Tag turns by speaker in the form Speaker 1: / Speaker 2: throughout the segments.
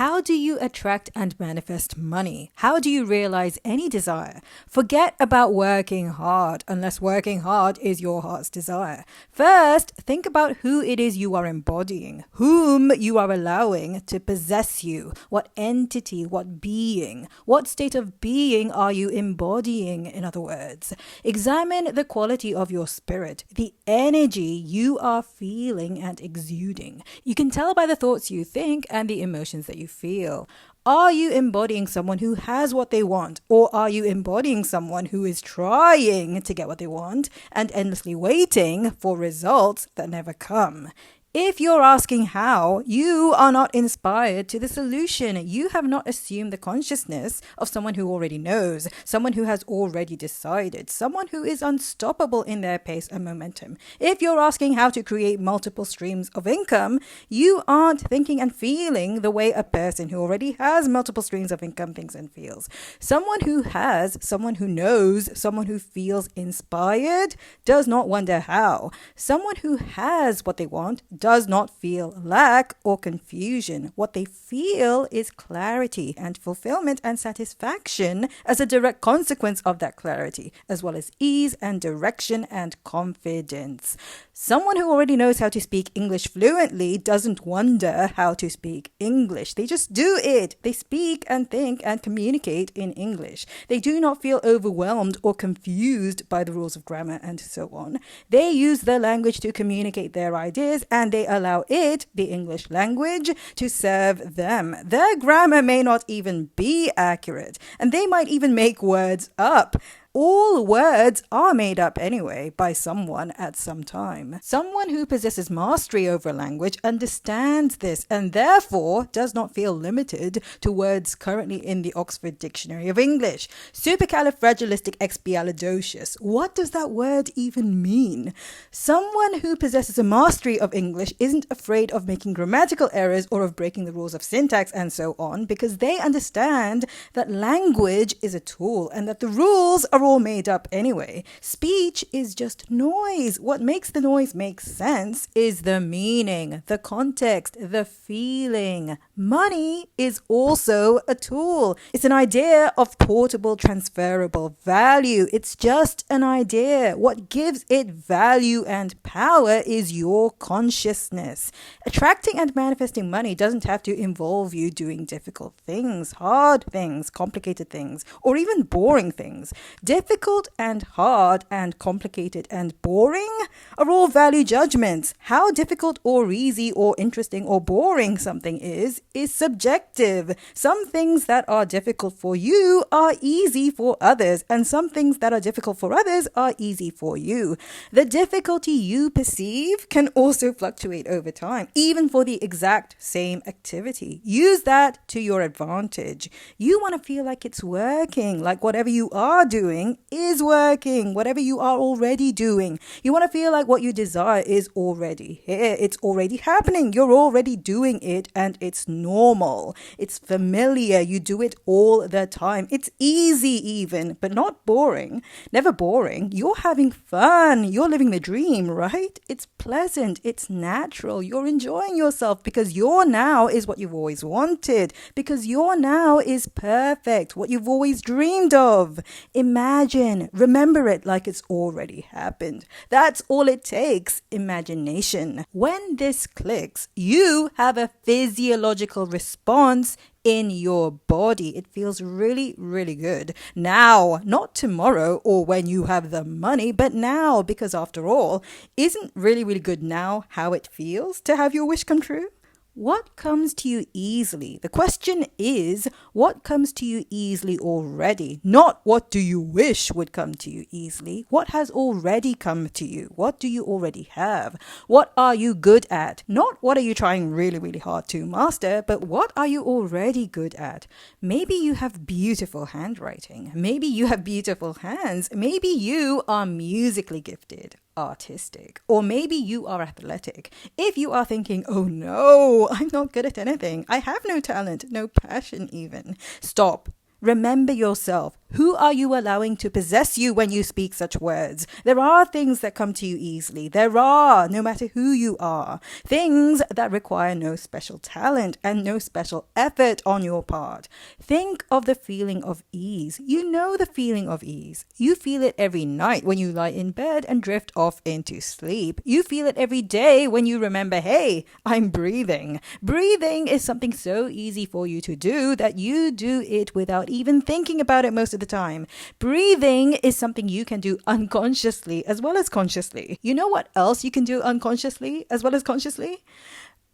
Speaker 1: How do you attract and manifest money? How do you realize any desire? Forget about working hard, unless working hard is your heart's desire. First, think about who it is you are embodying, whom you are allowing to possess you. What entity, what being, what state of being are you embodying, in other words? Examine the quality of your spirit, the energy you are feeling and exuding. You can tell by the thoughts you think and the emotions that you feel. Are you embodying someone who has what they want, or are you embodying someone who is trying to get what they want and endlessly waiting for results that never come? If you're asking how, you are not inspired to the solution. You have not assumed the consciousness of someone who already knows, someone who has already decided, someone who is unstoppable in their pace and momentum. If you're asking how to create multiple streams of income, you aren't thinking and feeling the way a person who already has multiple streams of income thinks and feels. Someone who has, someone who knows, someone who feels inspired does not wonder how. Someone who has what they want does not feel lack or confusion. What they feel is clarity and fulfillment and satisfaction as a direct consequence of that clarity, as well as ease and direction and confidence. Someone who already knows how to speak English fluently doesn't wonder how to speak English. They just do it. They speak and think and communicate in English. They do not feel overwhelmed or confused by the rules of grammar and so on. They use their language to communicate their ideas, and they allow it, the English language, to serve them. Their grammar may not even be accurate, and they might even make words up. All words are made up anyway by someone at some time. Someone who possesses mastery over language understands this and therefore does not feel limited to words currently in the Oxford Dictionary of English. Supercalifragilisticexpialidocious. What does that word even mean? Someone who possesses a mastery of English isn't afraid of making grammatical errors or of breaking the rules of syntax and so on, because they understand that language is a tool and that the rules are all made up anyway. Speech is just noise. What makes the noise make sense is the meaning, the context, the feeling. Money is also a tool. It's an idea of portable, transferable value. It's just an idea. What gives it value and power is your consciousness. Attracting and manifesting money doesn't have to involve you doing difficult things, hard things, complicated things, or even boring things. Difficult and hard and complicated and boring are all value judgments. How difficult or easy or interesting or boring something is subjective. Some things that are difficult for you are easy for others, and some things that are difficult for others are easy for you. The difficulty you perceive can also fluctuate over time, even for the exact same activity. Use that to your advantage. You want to feel like it's working, like whatever you are doing is working, whatever you are already doing. You want to feel like what you desire is already here. It's already happening. You're already doing it, and it's normal. It's familiar. You do it all the time. It's easy even, but not boring. Never boring. You're having fun. You're living the dream, right? It's pleasant. It's natural. You're enjoying yourself because your now is what you've always wanted, because your now is perfect, what you've always dreamed of. Imagine, remember it like it's already happened. That's all it takes, imagination. When this clicks, you have a physiological response in your body. It feels really, really good. Now, not tomorrow or when you have the money, but now, because after all, isn't really, really good now how it feels to have your wish come true? What comes to you easily? The question is, what comes to you easily already? Not what do you wish would come to you easily. What has already come to you? What do you already have? What are you good at? Not what are you trying really, really hard to master, but what are you already good at? Maybe you have beautiful handwriting. Maybe you have beautiful hands. Maybe you are musically gifted, artistic, or maybe you are athletic. If you are thinking, oh no, I'm not good at anything, I have no talent, no passion even, stop. Remember yourself. Who are you allowing to possess you when you speak such words? There are things that come to you easily. There are, no matter who you are, things that require no special talent and no special effort on your part. Think of the feeling of ease. You know the feeling of ease. You feel it every night when you lie in bed and drift off into sleep. You feel it every day when you remember, hey, I'm breathing. Breathing is something so easy for you to do that you do it without even thinking about it most of the time. Breathing is something you can do unconsciously as well as consciously. You know what else you can do unconsciously as well as consciously?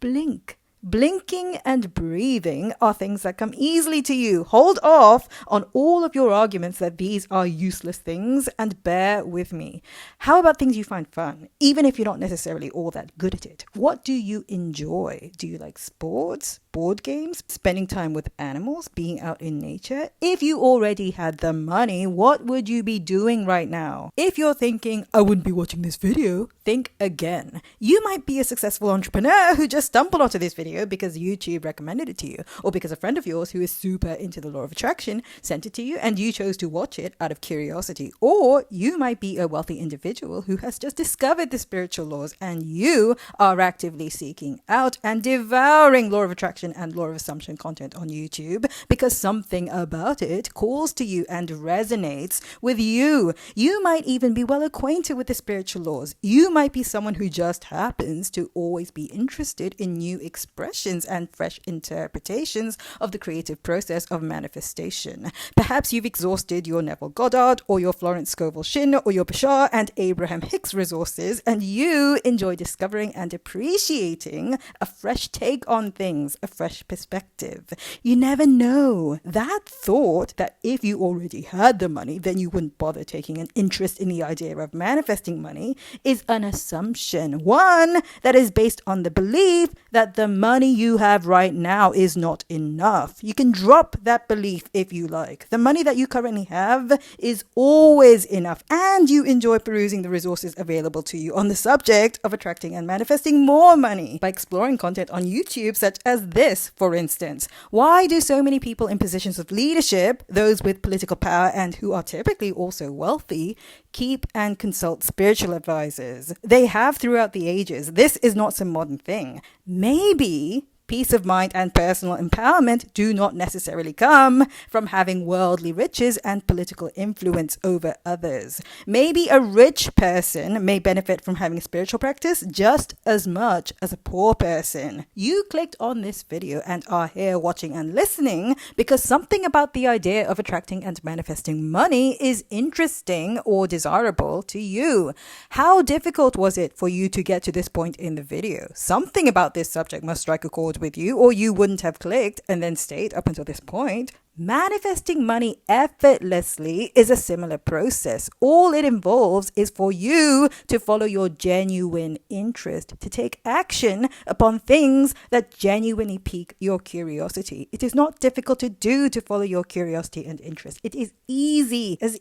Speaker 1: Blink. Blinking and breathing are things that come easily to you. Hold off on all of your arguments that these are useless things and bear with me. How about things you find fun, even if you're not necessarily all that good at it? What do you enjoy? Do you like sports, board games, spending time with animals, being out in nature? If you already had the money, what would you be doing right now? If you're thinking, I wouldn't be watching this video, think again. You might be a successful entrepreneur who just stumbled onto this video because YouTube recommended it to you, or because a friend of yours who is super into the law of attraction sent it to you and you chose to watch it out of curiosity. Or you might be a wealthy individual who has just discovered the spiritual laws and you are actively seeking out and devouring law of attraction and law of assumption content on YouTube because something about it calls to you and resonates with you. You might even be well acquainted with the spiritual laws. You might be someone who just happens to always be interested in new expressions and fresh interpretations of the creative process of manifestation. Perhaps you've exhausted your Neville Goddard or your Florence Scovel Shinn or your Bashar and Abraham Hicks resources, and you enjoy discovering and appreciating a fresh take on things, a fresh perspective. You never know. That thought that if you already had the money, then you wouldn't bother taking an interest in the idea of manifesting money is an assumption. One that is based on the belief that the money you have right now is not enough. You can drop that belief if you like. The money that you currently have is always enough, and you enjoy perusing the resources available to you on the subject of attracting and manifesting more money by exploring content on YouTube such as this, for instance. Why do so many people in positions of leadership, those with political power and who are typically also wealthy, keep and consult spiritual advisors? They have throughout the ages. This is not some modern thing. Maybe peace of mind and personal empowerment do not necessarily come from having worldly riches and political influence over others. Maybe a rich person may benefit from having spiritual practice just as much as a poor person. You clicked on this video and are here watching and listening because something about the idea of attracting and manifesting money is interesting or desirable to you. How difficult was it for you to get to this point in the video? Something about this subject must strike a chord with you, or you wouldn't have clicked and then stayed up until this point. Manifesting money effortlessly is a similar process. All it involves is for you to follow your genuine interest, to take action upon things that genuinely pique your curiosity. It is not difficult to do to follow your curiosity and interest. It is easy as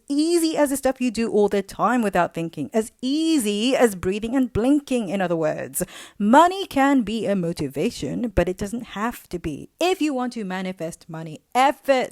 Speaker 1: the stuff you do all the time without thinking, as easy as breathing and blinking, in other words. Money can be a motivation, but it doesn't have to be. If you want to manifest money effortlessly,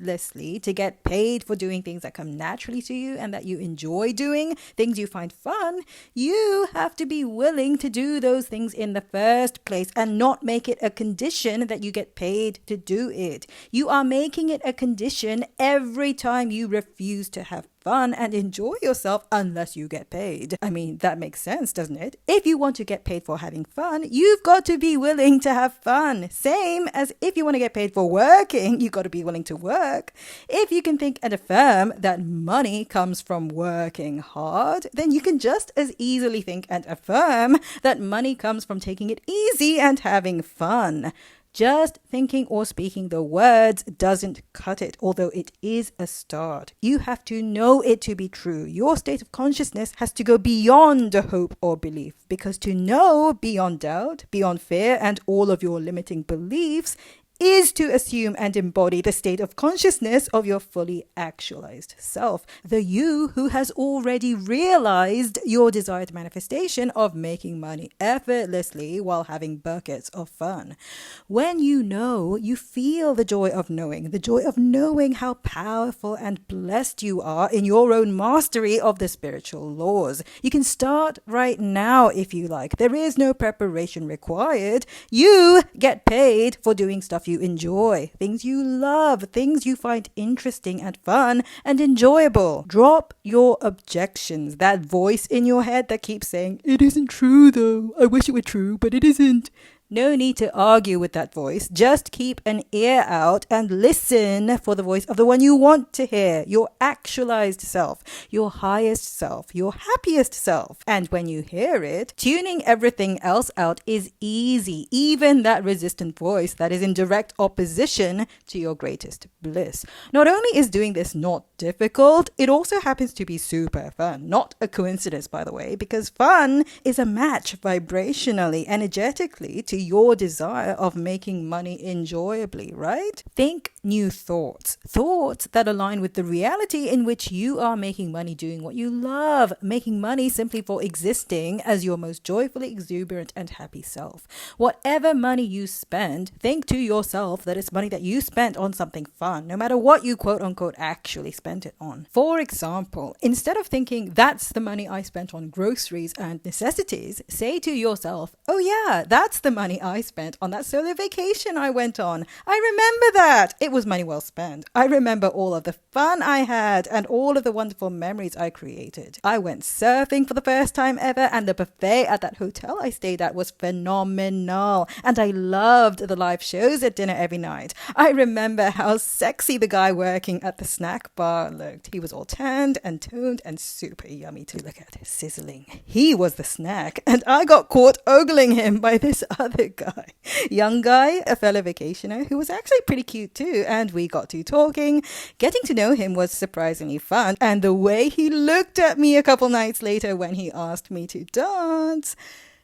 Speaker 1: to get paid for doing things that come naturally to you and that you enjoy doing, things you find fun, you have to be willing to do those things in the first place and not make it a condition that you get paid to do it. You are making it a condition every time you refuse to have fun and enjoy yourself unless you get paid. I mean, that makes sense, doesn't it? If you want to get paid for having fun, you've got to be willing to have fun. Same as if you want to get paid for working, you've got to be willing to work. If you can think and affirm that money comes from working hard, then you can just as easily think and affirm that money comes from taking it easy and having fun. Just thinking or speaking the words doesn't cut it, although it is a start. You have to know it to be true. Your state of consciousness has to go beyond a hope or belief, because to know beyond doubt, beyond fear, and all of your limiting beliefs is to assume and embody the state of consciousness of your fully actualized self, the you who has already realized your desired manifestation of making money effortlessly while having buckets of fun. When you know, you feel the joy of knowing how powerful and blessed you are in your own mastery of the spiritual laws. You can start right now if you like. There is no preparation required. You get paid for doing stuff you enjoy, things you love, things you find interesting and fun and enjoyable. Drop your objections, that voice in your head that keeps saying, "It isn't true though. I wish it were true, but it isn't." No need to argue with that voice. Just keep an ear out and listen for the voice of the one you want to hear, your actualized self, your highest self, your happiest self. And when you hear it, tuning everything else out is easy, even that resistant voice that is in direct opposition to your greatest bliss. Not only is doing this not difficult, it also happens to be super fun. Not a coincidence, by the way, because fun is a match vibrationally, energetically to your desire of making money enjoyably, right? Think new thoughts that align with the reality in which you are making money doing what you love, making money simply for existing as your most joyfully exuberant and happy self. Whatever money you spend, think to yourself that it's money that you spent on something fun, no matter what you quote unquote actually spent it on. For example, instead of thinking that's the money I spent on groceries and necessities, say to yourself, "Oh yeah, that's the money I spent on that solo vacation I went on. I remember that. It was money well spent. I remember all of the fun I had and all of the wonderful memories I created. I went surfing for the first time ever, and the buffet at that hotel I stayed at was phenomenal. And I loved the live shows at dinner every night. I remember how sexy the guy working at the snack bar looked. He was all tanned and toned and super yummy to look at, sizzling. He was the snack, and I got caught ogling him by this other guy. Young guy, a fellow vacationer who was actually pretty cute too, and we got to talking. Getting to know him was surprisingly fun, and the way he looked at me a couple nights later when he asked me to dance.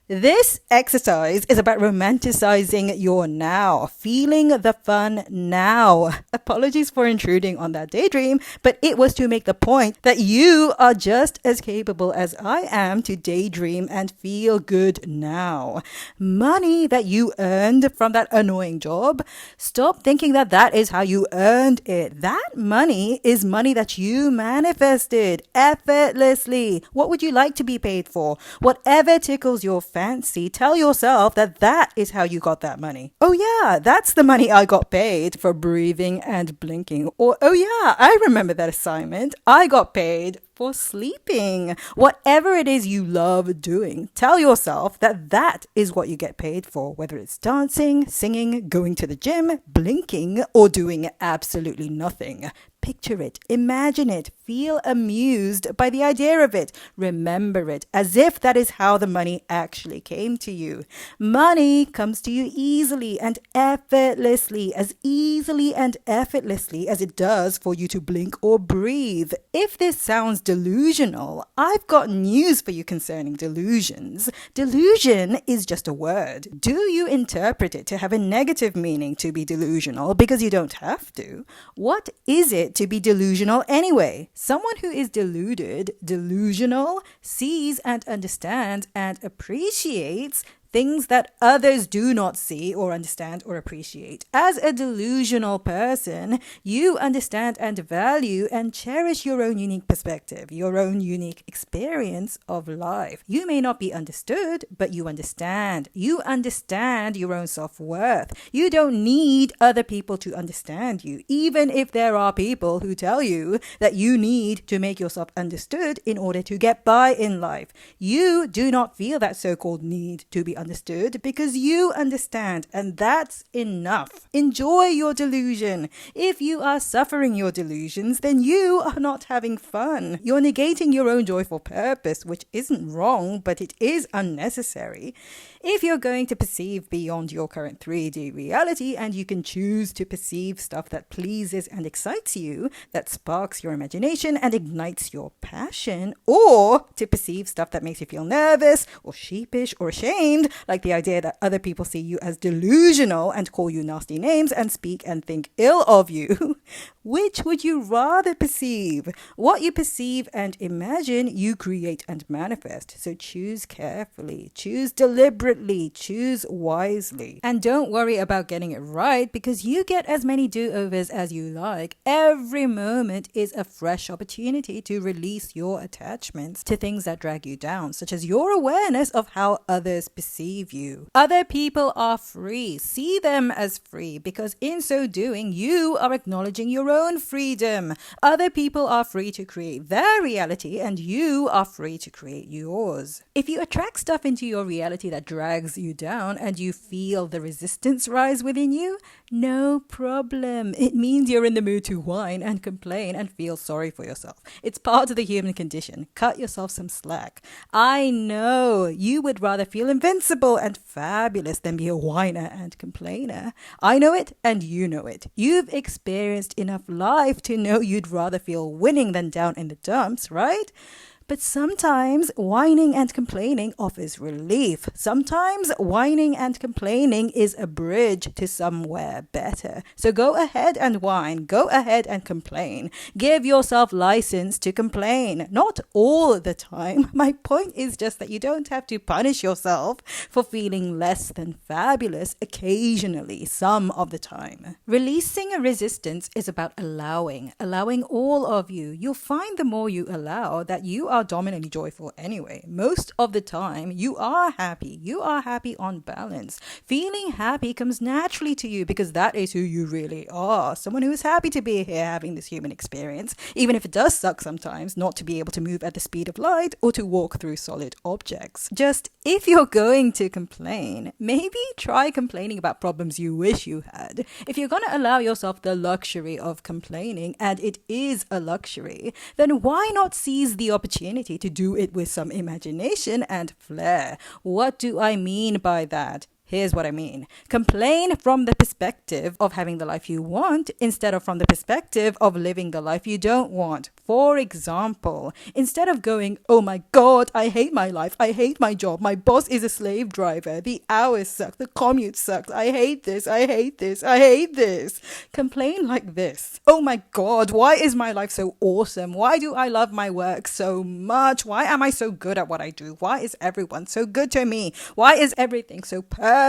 Speaker 1: This exercise is about romanticizing your now, feeling the fun now. Apologies for intruding on that daydream, but it was to make the point that you are just as capable as I am to daydream and feel good now. Money that you earned from that annoying job, stop thinking that that is how you earned it. That money is money that you manifested effortlessly. What would you like to be paid for? Whatever tickles your fancy, tell yourself that that is how you got that money. "Oh yeah, that's the money I got paid for breathing and blinking." Or, "Oh yeah, I remember that assignment. I got paid for sleeping." Whatever it is you love doing, tell yourself that that is what you get paid for, whether it's dancing, singing, going to the gym, blinking, or doing absolutely nothing. Picture it, imagine it, feel amused by the idea of it. Remember it as if that is how the money actually came to you. Money comes to you easily and effortlessly as it does for you to blink or breathe. If this sounds delusional, I've got news for you concerning delusions. Delusion is just a word. Do you interpret it to have a negative meaning to be delusional because you don't have to? What is it to be delusional anyway? Someone who is delusional, sees and understands and appreciates things that others do not see or understand or appreciate. As a delusional person, you understand and value and cherish your own unique perspective, your own unique experience of life. You may not be understood, but you understand. You understand your own self-worth. You don't need other people to understand you, even if there are people who tell you that you need to make yourself understood in order to get by in life. You do not feel that so-called need to be understood because you understand, and that's enough. Enjoy your delusion. If you are suffering your delusions, then you are not having fun. You're negating your own joyful purpose, which isn't wrong, but it is unnecessary. If you're going to perceive beyond your current 3D reality, and you can choose to perceive stuff that pleases and excites you, that sparks your imagination and ignites your passion, or to perceive stuff that makes you feel nervous or sheepish or ashamed, like the idea that other people see you as delusional and call you nasty names and speak and think ill of you. Which would you rather perceive? What you perceive and imagine, you create and manifest. So choose carefully, choose deliberately, choose wisely. And don't worry about getting it right, because you get as many do-overs as you like. Every moment is a fresh opportunity to release your attachments to things that drag you down, such as your awareness of how others perceive you. Other people are free. See them as free, because in so doing, you are acknowledging your own freedom. Other people are free to create their reality, and you are free to create yours. If you attract stuff into your reality that drags you down and you feel the resistance rise within you, no problem. It means you're in the mood to whine and complain and feel sorry for yourself. It's part of the human condition. Cut yourself some slack. I know you would rather feel invincible and fabulous than be a whiner and complainer. I know it, and you know it. You've experienced enough life to know you'd rather feel winning than down in the dumps, right? But sometimes whining and complaining offers relief. Sometimes whining and complaining is a bridge to somewhere better. So go ahead and whine. Go ahead and complain. Give yourself license to complain. Not all the time. My point is just that you don't have to punish yourself for feeling less than fabulous occasionally, some of the time. Releasing a resistance is about allowing all of you. You'll find the more you allow that you are dominantly joyful anyway. Most of the time, you are happy. You are happy on balance. Feeling happy comes naturally to you because that is who you really are. Someone who is happy to be here having this human experience, even if it does suck sometimes not to be able to move at the speed of light or to walk through solid objects. Just if you're going to complain, maybe try complaining about problems you wish you had. If you're going to allow yourself the luxury of complaining, and it is a luxury, then why not seize the opportunity to do it with some imagination and flair? What do I mean by that? Here's what I mean. Complain from the perspective of having the life you want instead of from the perspective of living the life you don't want. For example, instead of going, oh my God, I hate my life, I hate my job, my boss is a slave driver, the hours suck, the commute sucks, I hate this, I hate this, I hate this. Complain like this. Oh my God, why is my life so awesome? Why do I love my work so much? Why am I so good at what I do? Why is everyone so good to me? Why is everything so perfect?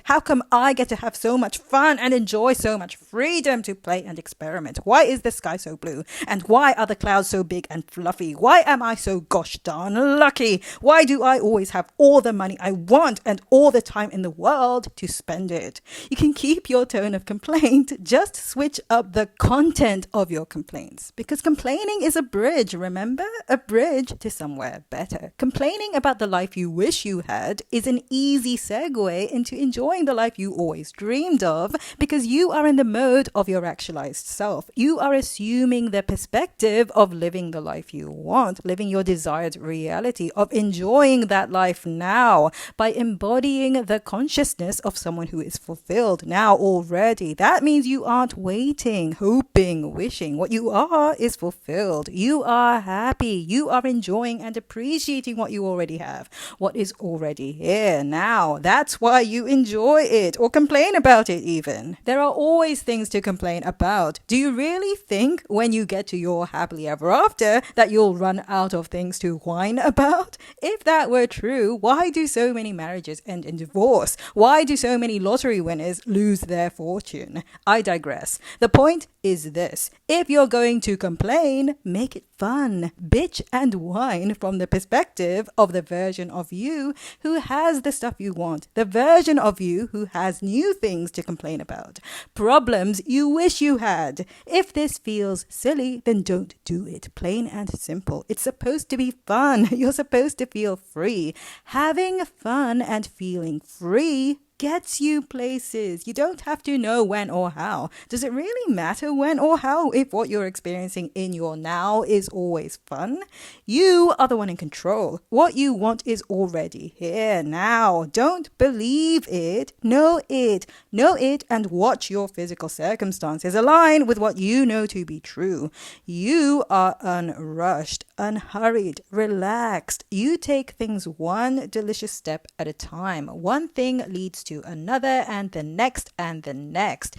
Speaker 1: How come I get to have so much fun and enjoy so much freedom to play and experiment? Why is the sky so blue? And why are the clouds so big and fluffy? Why am I so gosh darn lucky? Why do I always have all the money I want and all the time in the world to spend it? You can keep your tone of complaint, just switch up the content of your complaints, because complaining is a bridge, remember? A bridge to somewhere better. Complaining about the life you wish you had is an easy segue into enjoying the life you always dreamed of, because you are in the mode of your actualized self. You are assuming the perspective of living the life you want, living your desired reality, of enjoying that life now by embodying the consciousness of someone who is fulfilled now already. That means you aren't waiting, hoping, wishing. What you are is fulfilled. You are happy. You are enjoying and appreciating what you already have, what is already here now. That's why you enjoy it, or complain about it even. There are always things to complain about. Do you really think when you get to your happily ever after that you'll run out of things to whine about? If that were true, why do so many marriages end in divorce? Why do so many lottery winners lose their fortune? I digress. The point is this: if you're going to complain, make it fun. Bitch and whine from the perspective of the version of you who has the stuff you want, the version of you who has new things to complain about, problems you wish you had. If this feels silly, then don't do it. Plain and simple. It's supposed to be fun. You're supposed to feel free. Having fun and feeling free gets you places. You don't have to know when or how. Does it really matter when or how if what you're experiencing in your now is always fun? You are the one in control. What you want is already here now. Don't believe it. Know it. Know it and watch your physical circumstances align with what you know to be true. You are unrushed, unhurried, relaxed. You take things one delicious step at a time. One thing leads to another and the next,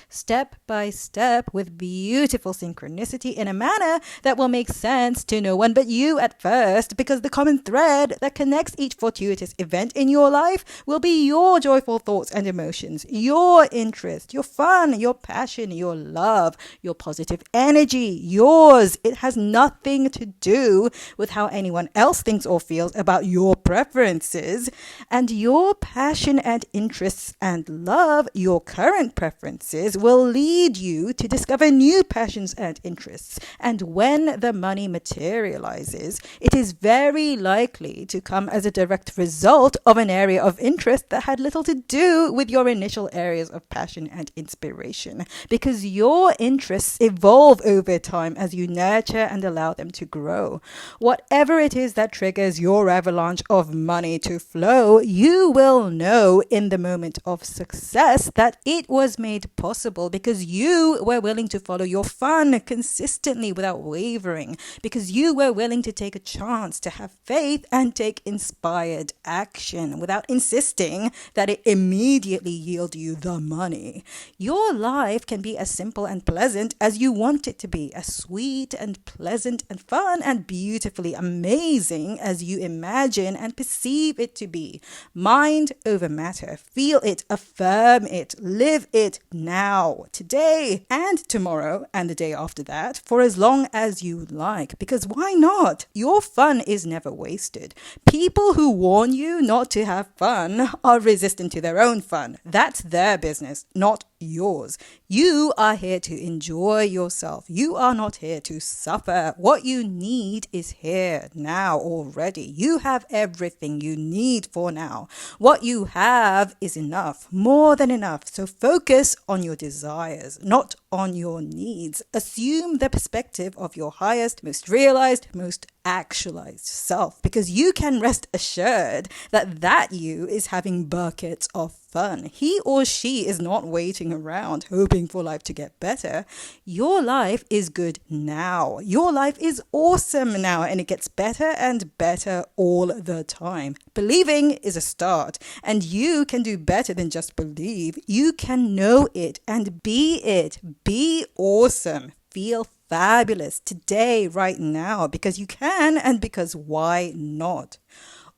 Speaker 1: step by step with beautiful synchronicity in a manner that will make sense to no one but you at first, because the common thread that connects each fortuitous event in your life will be your joyful thoughts and emotions, your interest, your fun, your passion, your love, your positive energy, yours. It has nothing to do with how anyone else thinks or feels about your preferences. And your passion and interests and love, your current preferences, will lead you to discover new passions and interests. And when the money materializes, it is very likely to come as a direct result of an area of interest that had little to do with your initial areas of passion and inspiration, because your interests evolve over time as you nurture and allow them to grow. Whatever it is that triggers your avalanche of money to flow, you will know in the moment of success that it was made possible because you were willing to follow your fun consistently without wavering, because you were willing to take a chance, to have faith and take inspired action without insisting that it immediately yield you the money. Your life can be as simple and pleasant as you want it to be, as sweet and pleasant and fun and beautifully amazing as you imagine and perceive it to be. Mind over matter. Feel it, affirm it, live it now, today and tomorrow and the day after that, for as long as you like, because why not? Your fun is never wasted. People who warn you not to have fun are resistant to their own fun. That's their business, not yours. You are here to enjoy yourself. You are not here to suffer. What you need is here now already. You have everything you need for now. What you have is enough, more than enough. So focus on your desires, not on your needs. Assume the perspective of your highest, most realized, most actualized self, because you can rest assured that you is having buckets of fun. He or she is not waiting around hoping for life to get better. Your life is good now. Your life is awesome now, and it gets better and better all the time. Believing is a start, and you can do better than just believe. You can know it and be it. Be awesome. Feel fabulous today, right now, because you can and because why not?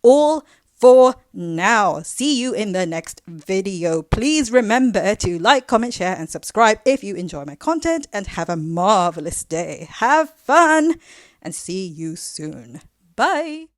Speaker 1: All for now. See you in the next video. Please remember to like, comment, share, and subscribe if you enjoy my content, and have a marvelous day. Have fun and see you soon. Bye.